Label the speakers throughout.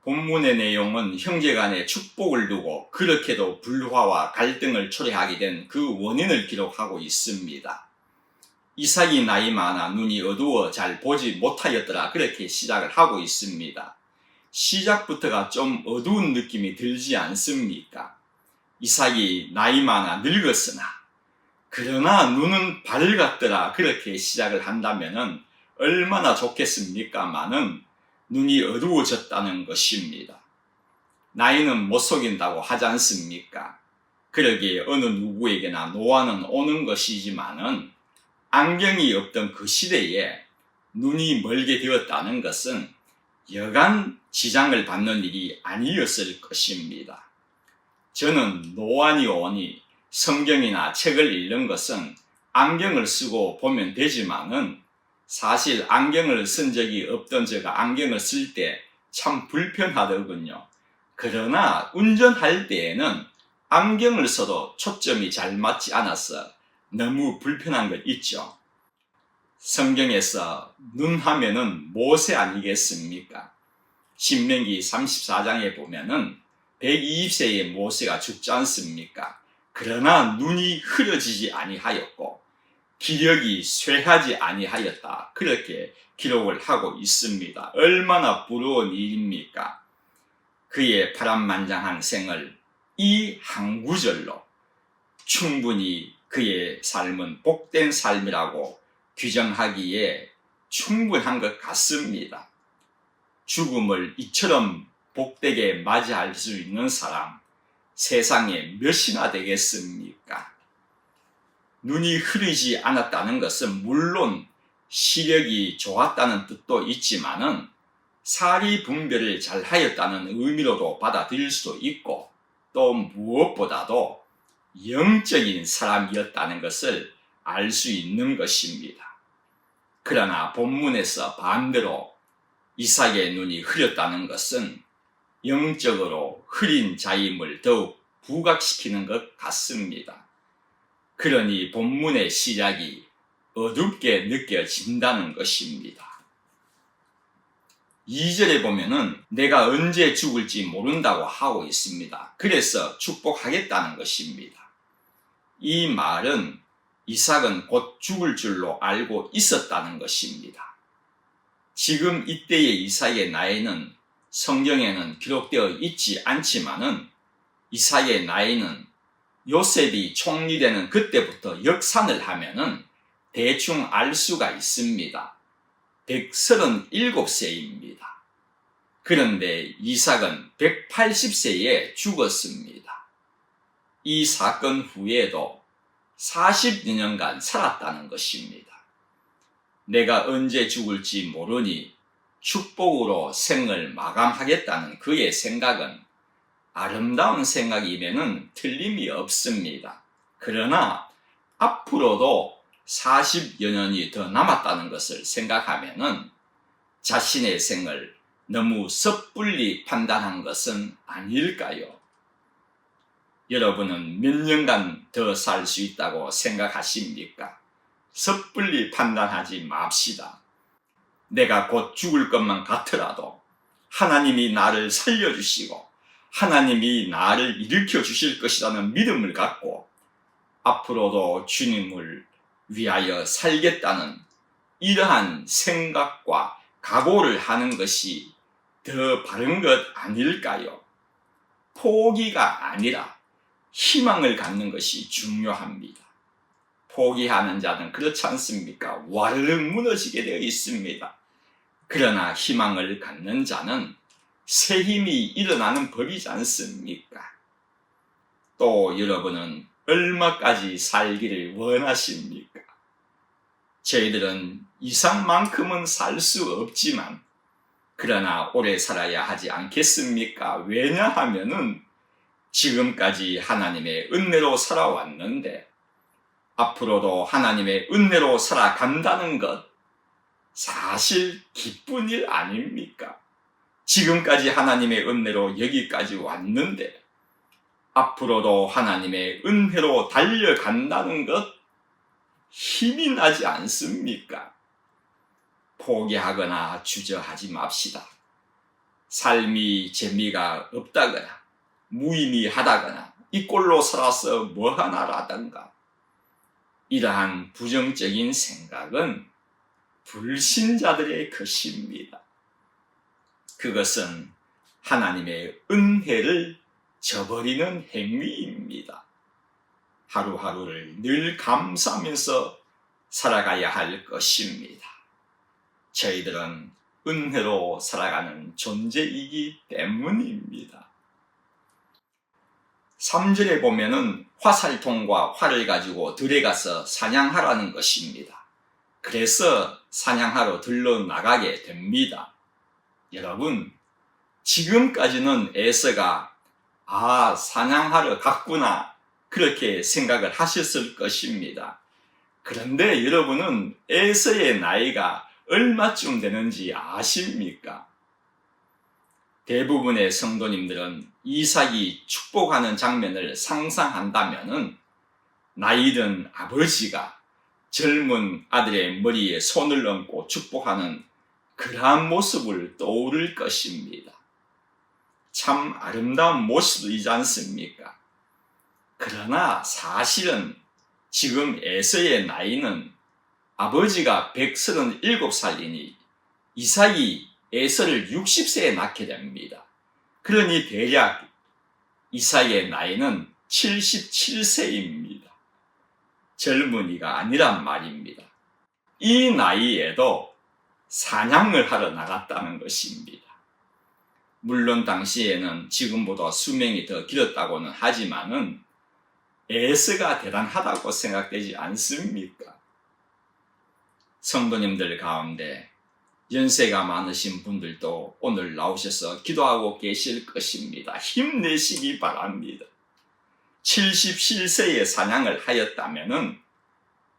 Speaker 1: 본문의 내용은 형제간의 축복을 두고 그렇게도 불화와 갈등을 초래하게 된 그 원인을 기록하고 있습니다. 이삭이 나이 많아 눈이 어두워 잘 보지 못하였더라, 그렇게 시작을 하고 있습니다. 시작부터가 좀 어두운 느낌이 들지 않습니까? 이삭이 나이 많아 늙었으나 그러나 눈은 밝았더라, 그렇게 시작을 한다면 얼마나 좋겠습니까마는 눈이 어두워졌다는 것입니다. 나이는 못 속인다고 하지 않습니까? 그러기에 어느 누구에게나 노안은 오는 것이지만은 안경이 없던 그 시대에 눈이 멀게 되었다는 것은 여간 지장을 받는 일이 아니었을 것입니다. 저는 노안이 오니 성경이나 책을 읽는 것은 안경을 쓰고 보면 되지만은 사실 안경을 쓴 적이 없던 제가 안경을 쓸 때 참 불편하더군요. 그러나 운전할 때에는 안경을 써도 초점이 잘 맞지 않아서 너무 불편한 것 있죠. 성경에서 눈 하면은 모세 아니겠습니까? 신명기 34장에 보면은 120세의 모세가 죽지 않습니까? 그러나 눈이 흐려지지 아니하였고 기력이 쇠하지 아니하였다, 그렇게 기록을 하고 있습니다. 얼마나 부러운 일입니까? 그의 파란만장한 생을 이 한 구절로 충분히 그의 삶은 복된 삶이라고 규정하기에 충분한 것 같습니다. 죽음을 이처럼 복되게 맞이할 수 있는 사람 세상에 몇이나 되겠습니까? 눈이 흐리지 않았다는 것은 물론 시력이 좋았다는 뜻도 있지만은 사리 분별을 잘 하였다는 의미로도 받아들일 수도 있고, 또 무엇보다도 영적인 사람이었다는 것을 알 수 있는 것입니다. 그러나 본문에서 반대로 이삭의 눈이 흐렸다는 것은 영적으로 흐린 자임을 더욱 부각시키는 것 같습니다. 그러니 본문의 시작이 어둡게 느껴진다는 것입니다. 2절에 보면은 내가 언제 죽을지 모른다고 하고 있습니다. 그래서 축복하겠다는 것입니다. 이 말은 이삭은 곧 죽을 줄로 알고 있었다는 것입니다. 지금 이때의 이삭의 나이는 성경에는 기록되어 있지 않지만은 이삭의 나이는 요셉이 총리되는 그때부터 역산을 하면은 대충 알 수가 있습니다. 137세입니다. 그런데 이삭은 180세에 죽었습니다. 이 사건 후에도 40여 년간 살았다는 것입니다. 내가 언제 죽을지 모르니 축복으로 생을 마감하겠다는 그의 생각은 아름다운 생각이면은 틀림이 없습니다. 그러나 앞으로도 40여 년이 더 남았다는 것을 생각하면은 자신의 생을 너무 섣불리 판단한 것은 아닐까요? 여러분은 몇 년간 더 살 수 있다고 생각하십니까? 섣불리 판단하지 맙시다. 내가 곧 죽을 것만 같더라도 하나님이 나를 살려주시고 하나님이 나를 일으켜 주실 것이라는 믿음을 갖고 앞으로도 주님을 위하여 살겠다는 이러한 생각과 각오를 하는 것이 더 바른 것 아닐까요? 포기가 아니라 희망을 갖는 것이 중요합니다. 포기하는 자는 그렇지 않습니까? 와르르 무너지게 되어 있습니다. 그러나 희망을 갖는 자는 새 힘이 일어나는 법이지 않습니까? 또 여러분은 얼마까지 살기를 원하십니까? 저희들은 이상만큼은 살 수 없지만 그러나 오래 살아야 하지 않겠습니까? 왜냐하면은 지금까지 하나님의 은혜로 살아왔는데 앞으로도 하나님의 은혜로 살아간다는 것 사실 기쁜 일 아닙니까? 지금까지 하나님의 은혜로 여기까지 왔는데 앞으로도 하나님의 은혜로 달려간다는 것 힘이 나지 않습니까? 포기하거나 주저하지 맙시다. 삶이 재미가 없다거나 무의미하다거나 이 꼴로 살아서 뭐하나라던가 이러한 부정적인 생각은 불신자들의 것입니다. 그것은 하나님의 은혜를 저버리는 행위입니다. 하루하루를 늘 감사하면서 살아가야 할 것입니다. 저희들은 은혜로 살아가는 존재이기 때문입니다. 3절에 보면은 화살통과 활을 가지고 들에 가서 사냥하라는 것입니다. 그래서 사냥하러 들러 나가게 됩니다. 여러분, 지금까지는 에서가 사냥하러 갔구나 그렇게 생각을 하셨을 것입니다. 그런데 여러분은 에서의 나이가 얼마쯤 되는지 아십니까? 대부분의 성도님들은 이삭이 축복하는 장면을 상상한다면은 나이 든 아버지가 젊은 아들의 머리에 손을 얹고 축복하는 그러한 모습을 떠오를 것입니다. 참 아름다운 모습이지 않습니까? 그러나 사실은 지금 에서의 나이는 아버지가 137살이니 이삭이 에서를 60세에 낳게 됩니다. 그러니 대략 이삭의 나이는 77세입니다. 젊은이가 아니란 말입니다. 이 나이에도 사냥을 하러 나갔다는 것입니다. 물론 당시에는 지금보다 수명이 더 길었다고는 하지만은 에서가 대단하다고 생각되지 않습니까? 성도님들 가운데 연세가 많으신 분들도 오늘 나오셔서 기도하고 계실 것입니다. 힘내시기 바랍니다. 77세의 사냥을 하였다면은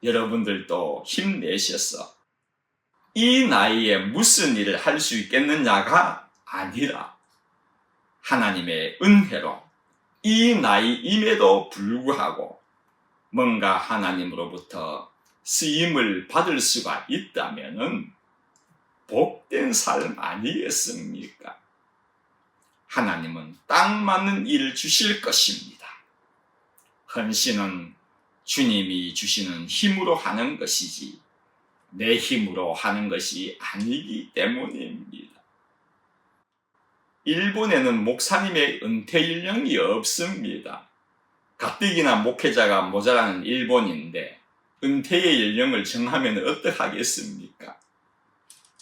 Speaker 1: 여러분들도 힘내셔서 이 나이에 무슨 일을 할 수 있겠느냐가 아니라 하나님의 은혜로 이 나이임에도 불구하고 뭔가 하나님으로부터 쓰임을 받을 수가 있다면은 복된 삶 아니겠습니까? 하나님은 딱 맞는 일을 주실 것입니다. 헌신은 주님이 주시는 힘으로 하는 것이지 내 힘으로 하는 것이 아니기 때문입니다. 일본에는 목사님의 은퇴 연령이 없습니다. 가뜩이나 목회자가 모자라는 일본인데 은퇴의 연령을 정하면 어떡하겠습니까?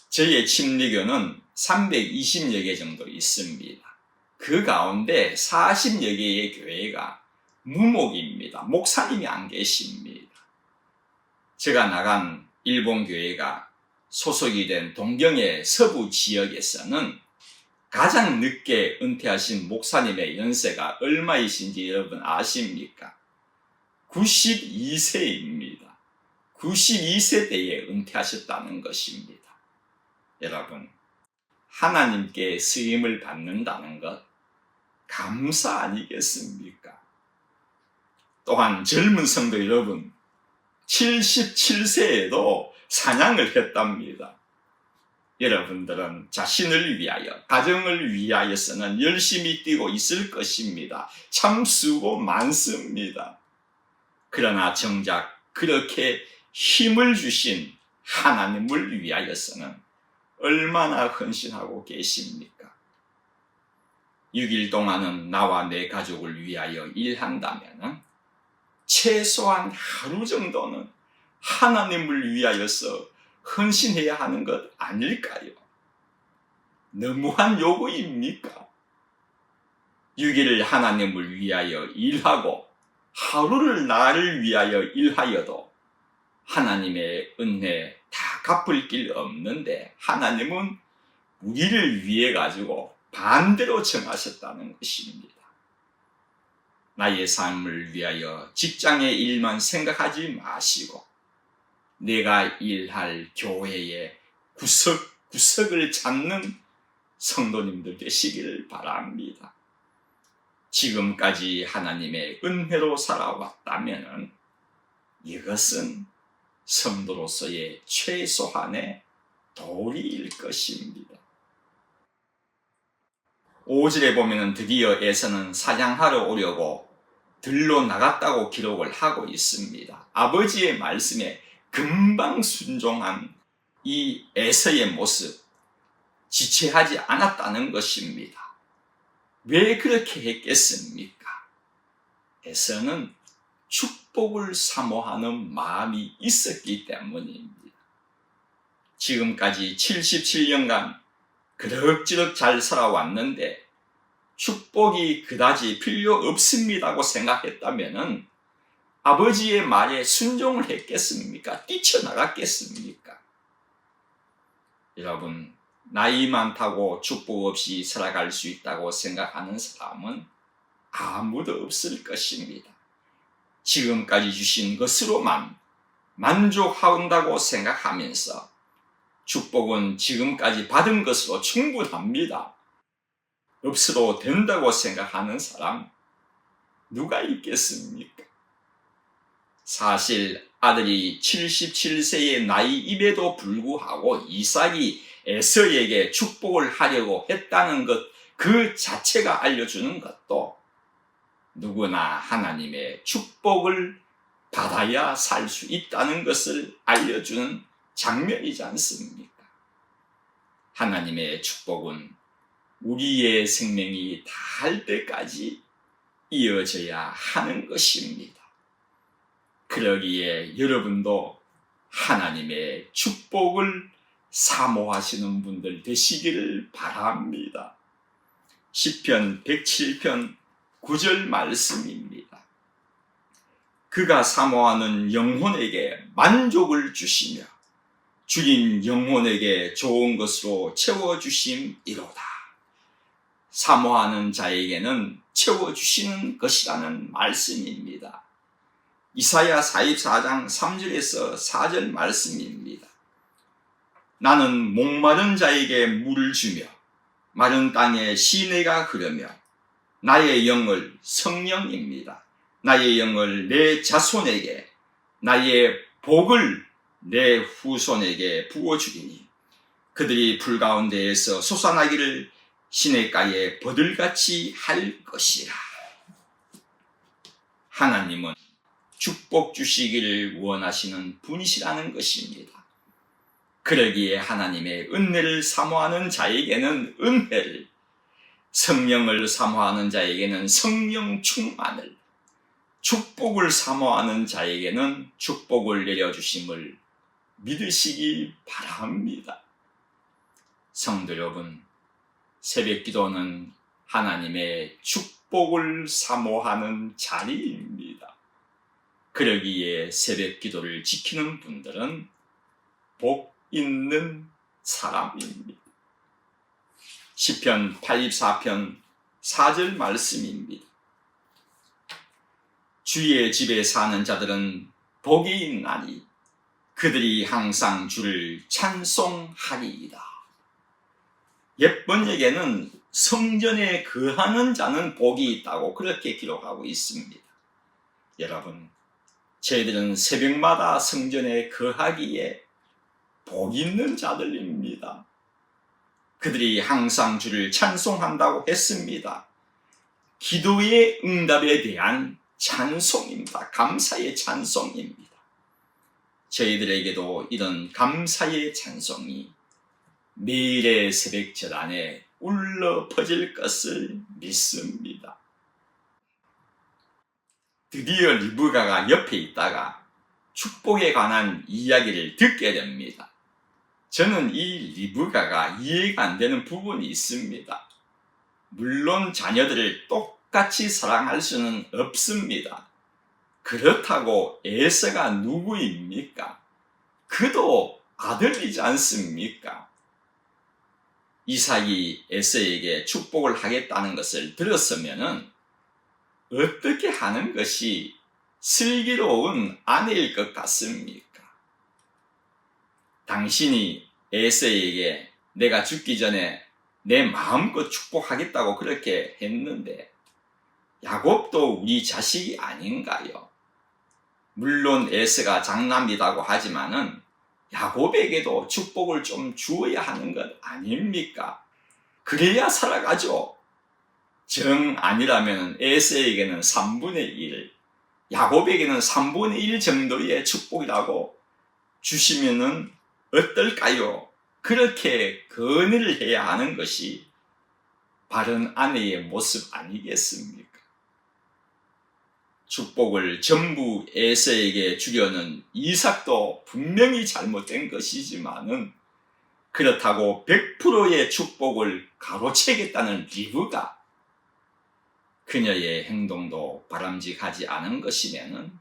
Speaker 1: 저희의 침례교는 320여 개 정도 있습니다. 그 가운데 40여 개의 교회가 무목입니다. 목사님이 안 계십니다. 제가 나간 일본 교회가 소속이 된 동경의 서부 지역에서는 가장 늦게 은퇴하신 목사님의 연세가 얼마이신지 여러분 아십니까? 92세입니다. 92세 때에 은퇴하셨다는 것입니다. 여러분, 하나님께 쓰임을 받는다는 것 감사 아니겠습니까? 또한 젊은 성도 여러분, 77세에도 사냥을 했답니다. 여러분들은 자신을 위하여, 가정을 위하여서는 열심히 뛰고 있을 것입니다. 참 수고 많습니다. 그러나 정작 그렇게 힘을 주신 하나님을 위하여서는 얼마나 헌신하고 계십니까? 6일 동안은 나와 내 가족을 위하여 일한다면 최소한 하루 정도는 하나님을 위하여서 헌신해야 하는 것 아닐까요? 너무한 요구입니까? 6일을 하나님을 위하여 일하고 하루를 나를 위하여 일하여도 하나님의 은혜 다 갚을 길 없는데 하나님은 우리를 위해 가지고 반대로 정하셨다는 것입니다. 나의 삶을 위하여 직장의 일만 생각하지 마시고 내가 일할 교회의 구석구석을 찾는 성도님들 되시기를 바랍니다. 지금까지 하나님의 은혜로 살아왔다면 이것은 성도로서의 최소한의 도리일 것입니다. 5절에 보면은 드디어 에서는 사냥하러 오려고 들로 나갔다고 기록을 하고 있습니다. 아버지의 말씀에 금방 순종한 이 에서의 모습, 지체하지 않았다는 것입니다. 왜 그렇게 했겠습니까? 에서는 축복을 사모하는 마음이 있었기 때문입니다. 지금까지 77년간 그럭저럭 잘 살아왔는데 축복이 그다지 필요 없습니다고 생각했다면 아버지의 말에 순종을 했겠습니까? 뛰쳐나갔겠습니까? 여러분, 나이 많다고 축복 없이 살아갈 수 있다고 생각하는 사람은 아무도 없을 것입니다. 지금까지 주신 것으로만 만족한다고 생각하면서 축복은 지금까지 받은 것으로 충분합니다. 없어도 된다고 생각하는 사람 누가 있겠습니까? 사실 아들이 77세의 나이임에도 불구하고 이삭이 에서에게 축복을 하려고 했다는 것 그 자체가 알려주는 것도 누구나 하나님의 축복을 받아야 살 수 있다는 것을 알려주는 장면이지 않습니까? 하나님의 축복은 우리의 생명이 다할 때까지 이어져야 하는 것입니다. 그러기에 여러분도 하나님의 축복을 사모하시는 분들 되시기를 바랍니다. 시편 107편 9절 말씀입니다. 그가 사모하는 영혼에게 만족을 주시며 주인 영혼에게 좋은 것으로 채워주심이로다. 사모하는 자에게는 채워주시는 것이라는 말씀입니다. 이사야 44장 3절에서 4절 말씀입니다. 나는 목마른 자에게 물을 주며 마른 땅에 시내가 흐르며 나의 영을 성령입니다. 나의 영을 내 자손에게 나의 복을 내 후손에게 부어주리니 그들이 불 가운데에서 솟아나기를 시냇가에 버들같이 할 것이라. 하나님은 축복 주시기를 원하시는 분이시라는 것입니다. 그러기에 하나님의 은혜를 사모하는 자에게는 은혜를, 성령을 사모하는 자에게는 성령 충만을, 축복을 사모하는 자에게는 축복을 내려주심을 믿으시기 바랍니다. 성도 여러분, 새벽기도는 하나님의 축복을 사모하는 자리입니다. 그러기에 새벽기도를 지키는 분들은 복 있는 사람입니다. 시편 84편 4절 말씀입니다. 주의 집에 사는 자들은 복이 있나니 그들이 항상 주를 찬송하리이다. 옛번역에는 성전에 거하는 자는 복이 있다고 그렇게 기록하고 있습니다. 여러분, 저희들은 새벽마다 성전에 거하기에 복 있는 자들입니다. 그들이 항상 주를 찬송한다고 했습니다. 기도의 응답에 대한 찬송입니다. 감사의 찬송입니다. 저희들에게도 이런 감사의 찬송이 매일의 새벽절 안에 울려 퍼질 것을 믿습니다. 드디어 리브가가 옆에 있다가 축복에 관한 이야기를 듣게 됩니다. 저는 이 리브가가 이해가 안 되는 부분이 있습니다. 물론 자녀들을 똑같이 사랑할 수는 없습니다. 그렇다고 에서가 누구입니까? 그도 아들이지 않습니까? 이삭이 에서에게 축복을 하겠다는 것을 들었으면 어떻게 하는 것이 슬기로운 아내일 것 같습니까? 당신이 에서에게 내가 죽기 전에 내 마음껏 축복하겠다고 그렇게 했는데 야곱도 우리 자식이 아닌가요? 물론 에서가 장남이라고 하지만은 야곱에게도 축복을 좀 주어야 하는 것 아닙니까? 그래야 살아가죠. 정 아니라면 에서에게는 3분의 1, 야곱에게는 3분의 1 정도의 축복이라고 주시면은 어떨까요? 그렇게 건의를 해야 하는 것이 바른 아내의 모습 아니겠습니까? 축복을 전부 에서에게 주려는 이삭도 분명히 잘못된 것이지만은 그렇다고 100%의 축복을 가로채겠다는 리브가 그녀의 행동도 바람직하지 않은 것이면은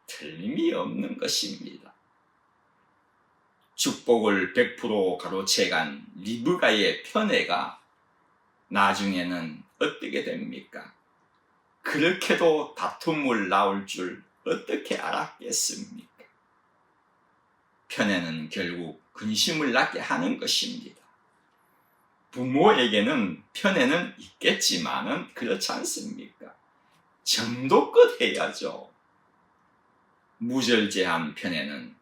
Speaker 1: 틀림이 없는 것입니다. 축복을 100% 가로채간 리브가의 편애가 나중에는 어떻게 됩니까? 그렇게도 다툼을 낳을 줄 어떻게 알았겠습니까? 편애는 결국 근심을 낳게 하는 것입니다. 부모에게는 편애는 있겠지만은 그렇지 않습니까? 정도껏 해야죠. 무절제한 편애는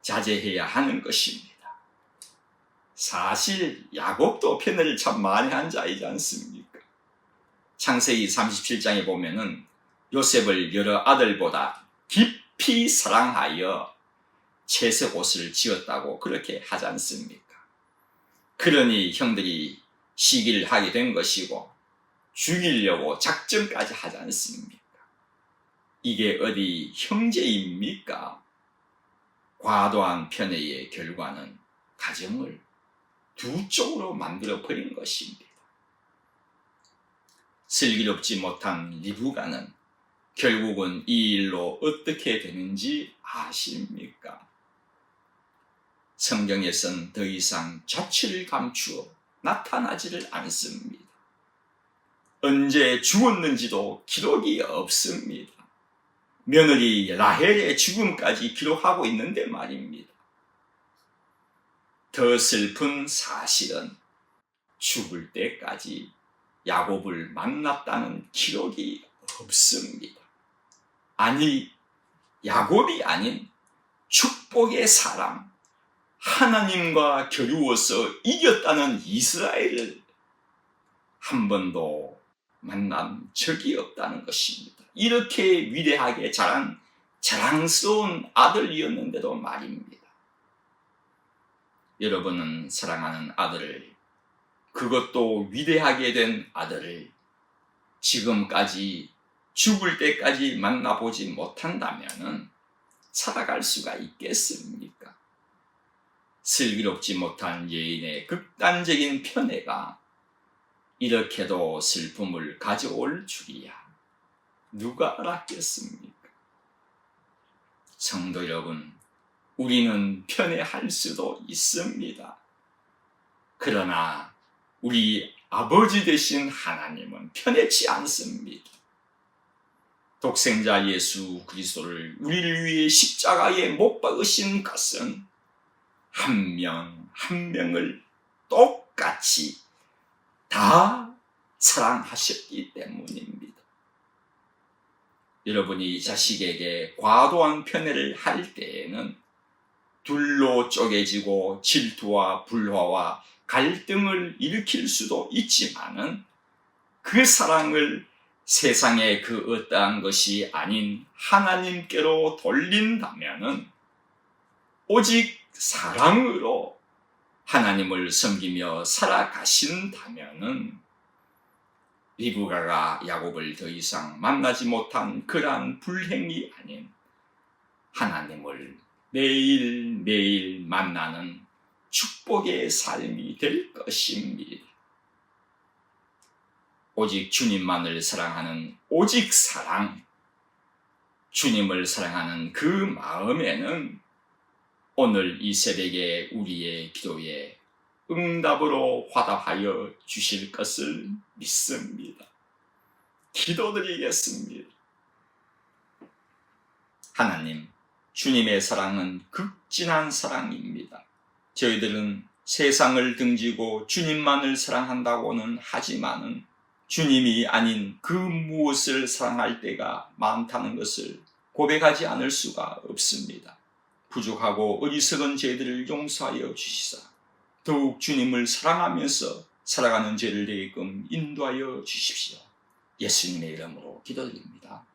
Speaker 1: 자제해야 하는 것입니다. 사실 야곱도 편애를 참 많이 한 자이지 않습니까? 창세기 37장에 보면은 요셉을 여러 아들보다 깊이 사랑하여 채색 옷을 지었다고 그렇게 하지 않습니까? 그러니 형들이 시기를 하게 된 것이고 죽이려고 작전까지 하지 않습니까? 이게 어디 형제입니까? 과도한 편애의 결과는 가정을 두 쪽으로 만들어 버린 것입니다. 슬기롭지 못한 리브가는 결국은 이 일로 어떻게 되는지 아십니까? 성경에선 더 이상 자취를 감추어 나타나지를 않습니다. 언제 죽었는지도 기록이 없습니다. 며느리 라헬의 죽음까지 기록하고 있는데 말입니다. 더 슬픈 사실은 죽을 때까지 야곱을 만났다는 기록이 없습니다. 아니, 야곱이 아닌 축복의 사람, 하나님과 겨루어서 이겼다는 이스라엘을 한 번도 만난 적이 없다는 것입니다. 이렇게 위대하게 자란 자랑스러운 아들이었는데도 말입니다. 여러분은 사랑하는 아들을, 그것도 위대하게 된 아들을 지금까지 죽을 때까지 만나보지 못한다면 살아갈 수가 있겠습니까? 슬기롭지 못한 여인의 극단적인 편애가 이렇게도 슬픔을 가져올 줄이야 누가 알았겠습니까? 성도 여러분, 우리는 편애할 수도 있습니다. 그러나 우리 아버지 되신 하나님은 편애치 않습니다. 독생자 예수 그리스도를 우리를 위해 십자가에 못 박으신 것은 한 명 한 명을 똑같이 다 사랑하셨기 때문입니다. 여러분이 자식에게 과도한 편애를 할 때에는 둘로 쪼개지고 질투와 불화와 갈등을 일으킬 수도 있지만은 그 사랑을 세상의 그 어떠한 것이 아닌 하나님께로 돌린다면은 오직 사랑으로 하나님을 섬기며 살아가신다면은 리브가가 야곱을 더 이상 만나지 못한 그러한 불행이 아닌 하나님을 매일매일 만나는 축복의 삶이 될 것입니다. 오직 주님만을 사랑하는 오직 사랑, 주님을 사랑하는 그 마음에는 오늘 이 새벽에 우리의 기도에 응답으로 화답하여 주실 것을 믿습니다. 기도드리겠습니다. 하나님, 주님의 사랑은 극진한 사랑입니다. 저희들은 세상을 등지고 주님만을 사랑한다고는 하지만은 주님이 아닌 그 무엇을 사랑할 때가 많다는 것을 고백하지 않을 수가 없습니다. 부족하고 어리석은 저희들을 용서하여 주시사 더욱 주님을 사랑하면서 살아가는 죄를 되게끔 인도하여 주십시오. 예수님의 이름으로 기도드립니다.